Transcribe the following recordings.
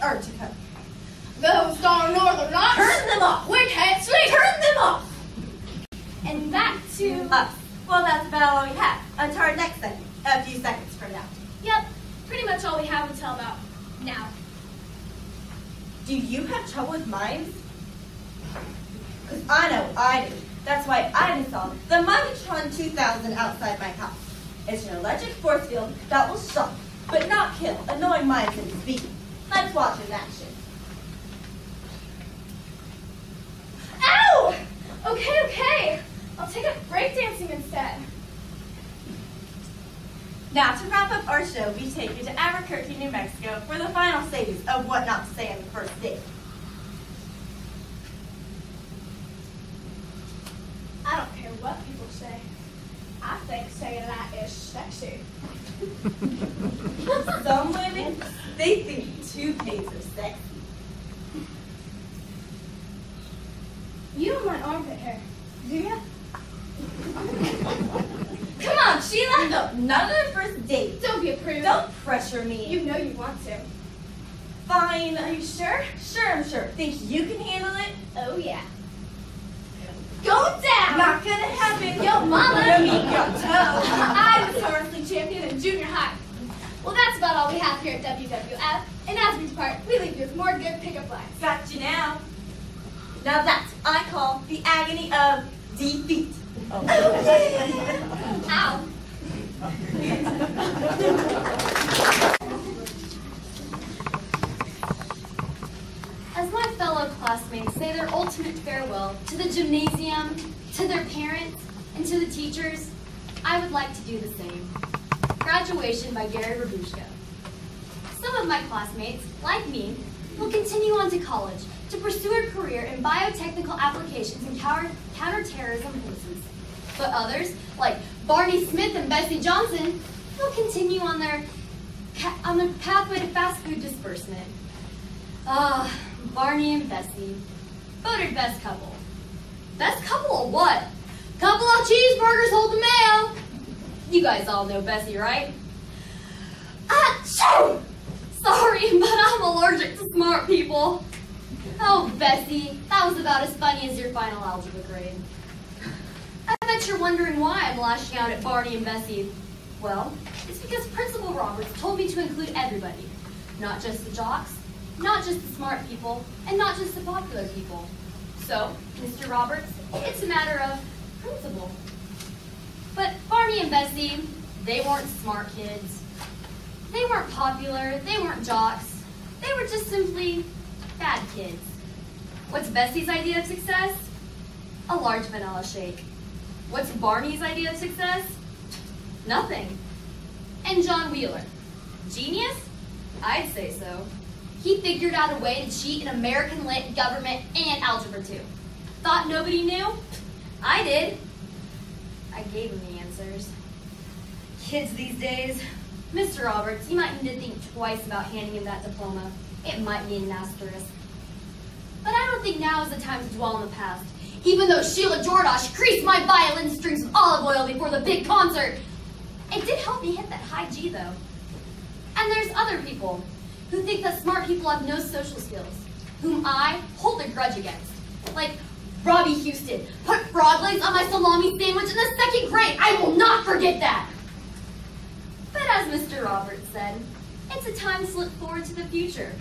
Antarctica. Those darn northern lights. Turn them off. We can't sleep. Turn them off. And back to... Well, that's about all we have. Until our next segment, a few seconds from now. Yep, pretty much all we have until about now. Do you have trouble with mines? Because I know I do. That's why I installed the Minetron 2000 outside my house. It's an electric force field that will shock, but not kill, annoying mines into speed. Let's watch it in action. Ow! Okay. I'll take up breakdancing instead. Now, to wrap up our show, we take you to Albuquerque, New Mexico for the final stages of What Not to Say on the First Date. I don't care what people say. I think saying that is sexy. Some women, they think toupees are sexy. You don't mind armpit hair, do ya? Come on, Sheila! No, not on our first date. Don't be a prude. Don't pressure me. You know you want to. Fine. Are you sure? Sure, I'm sure. Think you can handle it? Oh, yeah. Go down! Not gonna happen. Yo, mama! No meet your toe. I was horseless champion in junior high. Well, that's about all we have here at WWF. And as we depart, we leave you with more good pickup lines. Got you now. Now that I call the agony of defeat. Ow. As my fellow classmates say their ultimate farewell to the gymnasium, to their parents, and to the teachers, I would like to do the same. Graduation by Gary Babushka. Some of my classmates, like me, will continue on to college to pursue a career in biotechnical applications and counterterrorism courses. But others, like Barney Smith and Bessie Johnson, will continue on their pathway to fast food disbursement. Barney and Bessie, voted best couple. Best couple of what? Couple of cheeseburgers hold the mayo. You guys all know Bessie, right? Achoo! Sorry, but I'm allergic to smart people. Oh, Bessie, that was about as funny as your final algebra grade. I bet you're wondering why I'm lashing out at Barney and Bessie. Well, it's because Principal Roberts told me to include everybody. Not just the jocks, not just the smart people, and not just the popular people. So, Mr. Roberts, it's a matter of principle. But Barney and Bessie, they weren't smart kids. They weren't popular, they weren't jocks. They were just simply bad kids. What's Bessie's idea of success? A large vanilla shake. What's Barney's idea of success? Nothing. And John Wheeler? Genius? I'd say so. He figured out a way to cheat in American Lit, Government, and Algebra 2. Thought nobody knew? I did. I gave him the answers. Kids these days, Mr. Roberts, you might need to think twice about handing him that diploma. It might need an asterisk. But I don't think now is the time to dwell on the past. Even though Sheila Jordache creased my violin strings with olive oil before the big concert, it did help me hit that high G, though. And there's other people who think that smart people have no social skills, whom I hold a grudge against. Like Robbie Houston put frog legs on my salami sandwich in the 2nd grade. I will not forget that. But as Mr. Roberts said, it's a time to look forward to the future.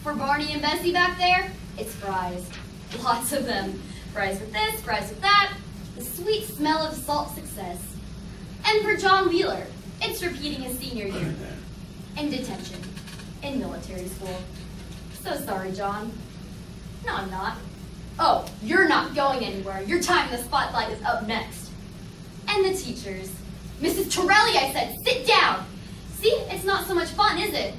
For Barney and Bessie back there, it's fries. Lots of them. Fries with this, fries with that. The sweet smell of salt success. And for John Wheeler, it's repeating his senior year. In detention. In military school. So sorry, John. No, I'm not. Oh, you're not going anywhere. Your time in the spotlight is up next. And the teachers. Mrs. Torelli, I said, sit down. See, it's not so much fun, is it?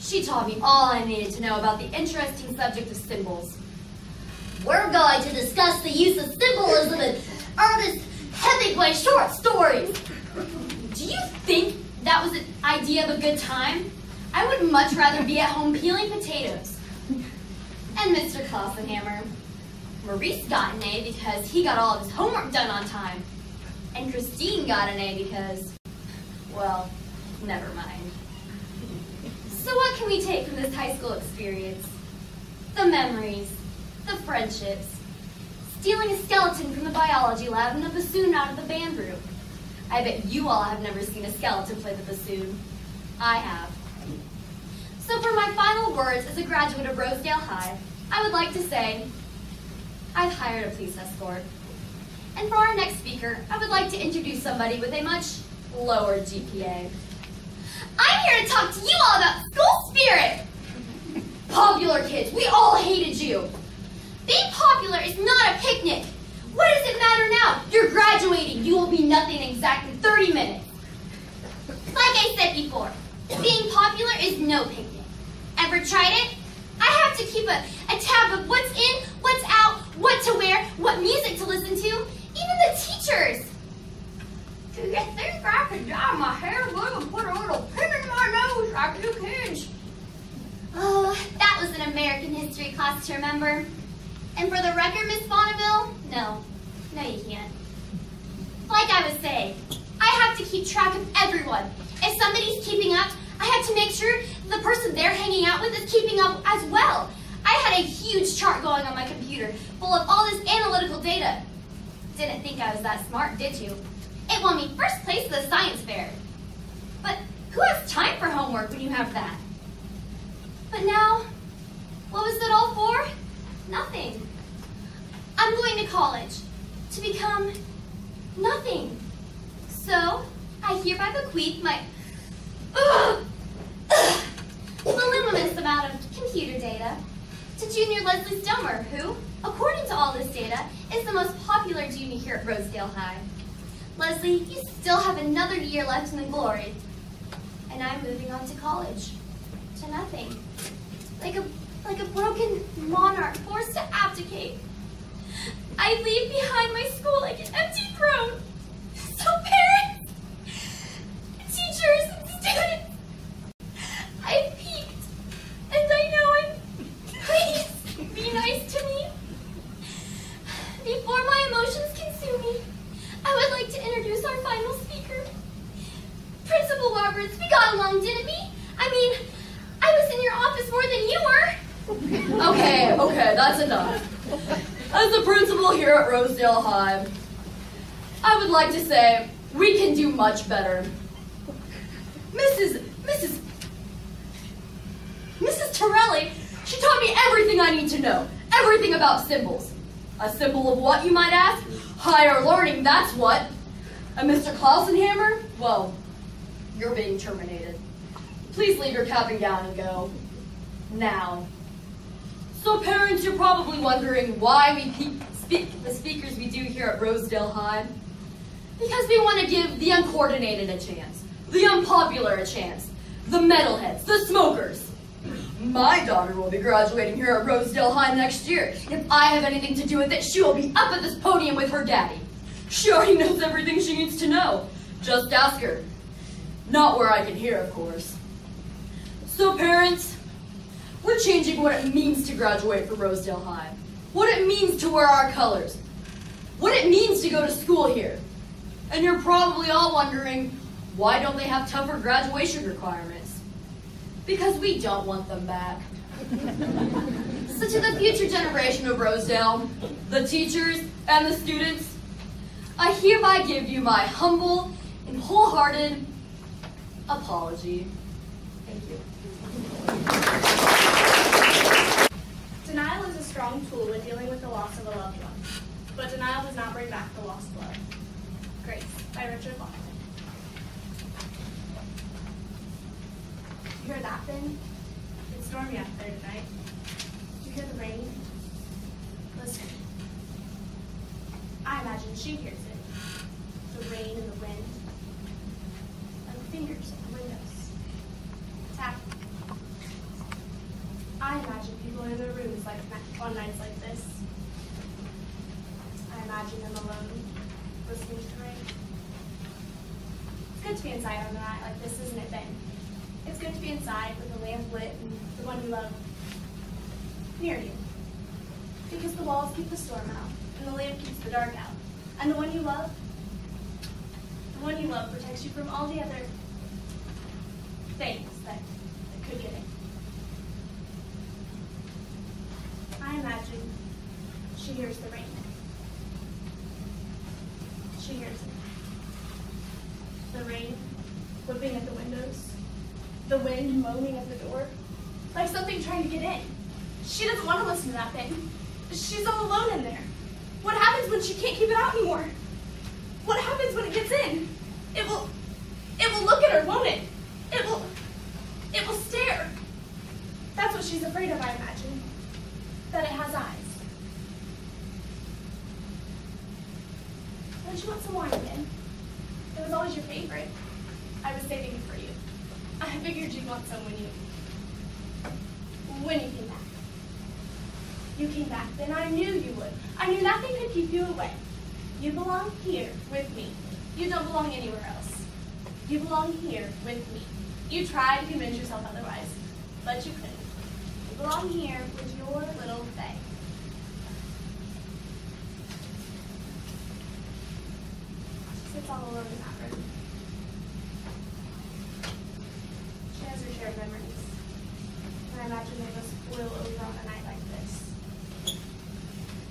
She taught me all I needed to know about the interesting subject of symbols. We're going to discuss the use of symbolism in Ernest Hemingway short stories. Do you think that was an idea of a good time? I would much rather be at home peeling potatoes. And Mr. Klassenhammer. Maurice got an A because he got all of his homework done on time. And Christine got an A because, well, never mind. So what can we take from this high school experience? The memories, the friendships, stealing a skeleton from the biology lab and a bassoon out of the band room. I bet you all have never seen a skeleton play the bassoon. I have. So for my final words as a graduate of Rosedale High, I would like to say, I've hired a police escort. And for our next speaker, I would like to introduce somebody with a much lower GPA. I'm here to talk to you all about school spirit. Popular kids, we all hated you. Being popular is not a picnic. What does it matter now? You're graduating. You will be nothing in exactly 30 minutes. Like I said before, being popular is no picnic. Ever tried it? I have to keep a tab of what's in, what's out, what to wear, what music to listen to, even the teachers. Do you think I could dye my hair blue and put a little pin in my nose like you kids? Oh, that was an American history class to remember. And for the record, Miss Bonneville, no, you can't. Like I was saying, I have to keep track of everyone. If somebody's keeping up, I have to make sure the person they're hanging out with is keeping up as well. I had a huge chart going on my computer full of all this analytical data. Didn't think I was that smart, did you? It won me first place at the science fair. But who has time for homework when you have that? But now, what was it all for? Nothing. I'm going to college to become nothing. So, I hereby bequeath my voluminous amount of computer data to Junior Leslie Stomer, who, according to all this data, is the most popular junior here at Rosedale High. Leslie, you still have another year left in the glory. And I'm moving on to college. To nothing. Like a broken monarch forced to abdicate. I leave behind my school like an empty throne. So parents, teachers, and students, I've peaked, and I know it. Please be nice to me. Before my emotions consume me, I would like to introduce our final speaker. Principal Roberts, we got along, didn't we? I mean, I was in your office more than you were. Okay, that's enough. As the principal here at Rosedale High, I would like to say we can do much better. Mrs. Torelli, she taught me everything I need to know. Everything about symbols. A symbol of what, you might ask? Higher learning, that's what. And Mr. Klausenhammer? Well, you're being terminated. Please leave your cap and gown and go. Now. So parents, you're probably wondering why we speak the speakers we do here at Rosedale High. Because we want to give the uncoordinated a chance, the unpopular a chance, the metalheads, the smokers. My daughter will be graduating here at Rosedale High next year. If I have anything to do with it, she will be up at this podium with her daddy. She already knows everything she needs to know. Just ask her. Not where I can hear, of course. So parents, we're changing what it means to graduate from Rosedale High. What it means to wear our colors. What it means to go to school here. And you're probably all wondering, why don't they have tougher graduation requirements? Because we don't want them back. So to the future generation of Rosedale, the teachers and the students, I hereby give you my humble and wholehearted apology. Thank you. Denial is a strong tool when dealing with the loss of a loved one, but denial does not bring back the lost love. Grace, by Richard Lockwood. You hear that, Ben? It's stormy out there tonight. Do you hear the rain? Listen. I imagine she hears it. The rain and the wind. And the fingers at the windows. Tapping. I imagine people in their rooms on nights like this. I imagine them alone, listening to the rain. It's good to be inside on a night like this, isn't it, Ben? It's good to be inside with the lamp lit and the one you love near you. Because the walls keep the storm out, and the lamp keeps the dark out. And the one you love protects you from all the other things that could get in. I imagine she hears the rain. She hears it. The rain whipping at the windows. The wind moaning at the door. Like something trying to get in. She doesn't want to listen to that thing. She's all alone in there. What happens when she can't keep it out anymore? What happens when it gets in? It will look at her, won't it? It will stare. That's what she's afraid of, I imagine. That it has eyes. Don't you want some wine again? It was always your favorite. I was saving it for you. I figured you'd want some when you came back. You came back, then I knew you would. I knew nothing could keep you away. You belong here with me. You don't belong anywhere else. You belong here with me. You tried to convince yourself otherwise, but you couldn't. You belong here with your little Faye. She sits all alone in that room. She has her shared memories. And I imagine they must boil over on a night like this.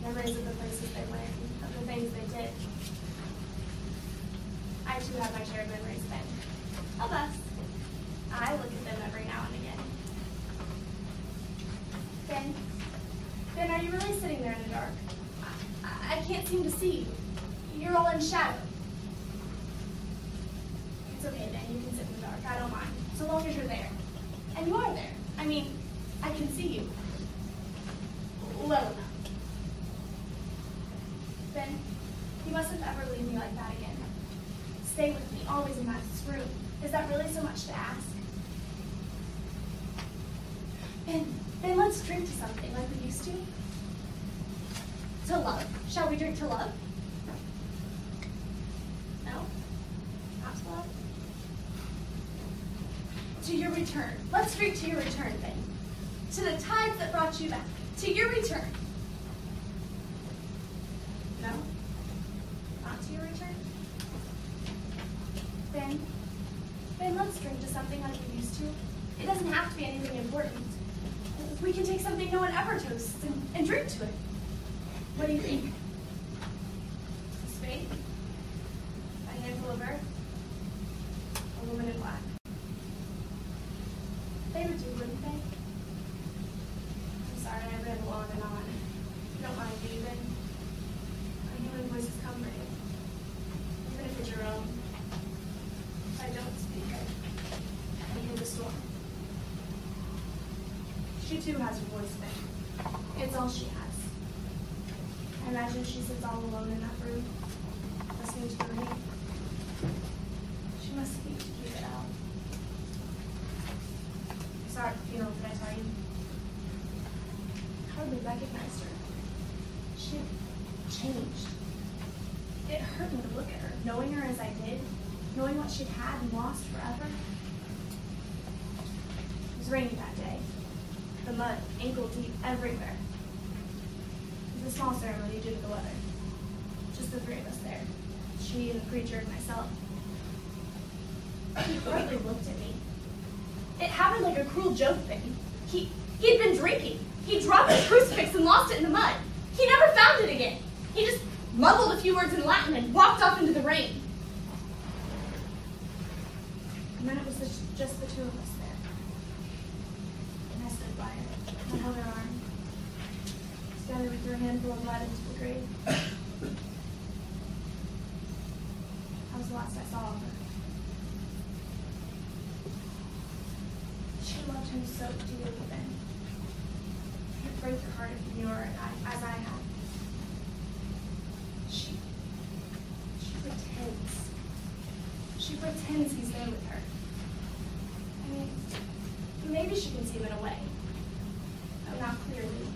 Memories of the places they went, of the things they did. I too have my shared memories, Ben. Of us. I look at them every now and again. Ben, are you really sitting there in the dark? I can't seem to see you. You're all in shadow. It's okay, Ben. You can sit in the dark. I don't mind. So long as you're there. And you are there. I mean, I can see you. Well enough. Ben, you mustn't ever leave me like that again. Stay with me, always in that room. Is that really so much to ask? Ben, let's drink to something like we used to. To love. Shall we drink to love? No? Not to love? To your return. Let's drink to your return, Ben. To the tides that brought you back. To your return. No? Not to your return? Ben, let's drink to something like we used to. It doesn't have to be anything important. We can take something no one ever toasts and drink to it. What do you think? A spade? A handful of earth? A woman in black? They would do, wouldn't they? I'm sorry, I read on and on. You don't mind, do you, Ben? A human voice is comforting. Even if it's your own. If I don't speak it, I hear the storm. She too has her voice, Ben. It's all she has. I imagine she sits all alone in that room, listening to the rain. She must speak to keep it out. I saw her at the funeral, did I tell you? I hardly recognized her. She had changed. It hurt me to look at her, knowing her as I did, knowing what she'd had and lost forever. It was raining that day. The mud, ankle deep, everywhere. It was a small ceremony due to the weather. Just the three of us there. She and the preacher and myself. He hardly looked at me. It happened like a cruel joke thing. He'd been drinking. He dropped his crucifix and lost it in the mud. He never found it again. He just mumbled a few words in Latin and walked off into the rain. And then it was just the two of us there. And I stood by her and held her arm. Together we threw a handful of mud into the grave. That was the last I saw of her. She loved him so dearly then. It'd break your heart if you knew her as I had. She pretends. She pretends he's there with her. I mean, maybe she can see him in a way. Not clearly.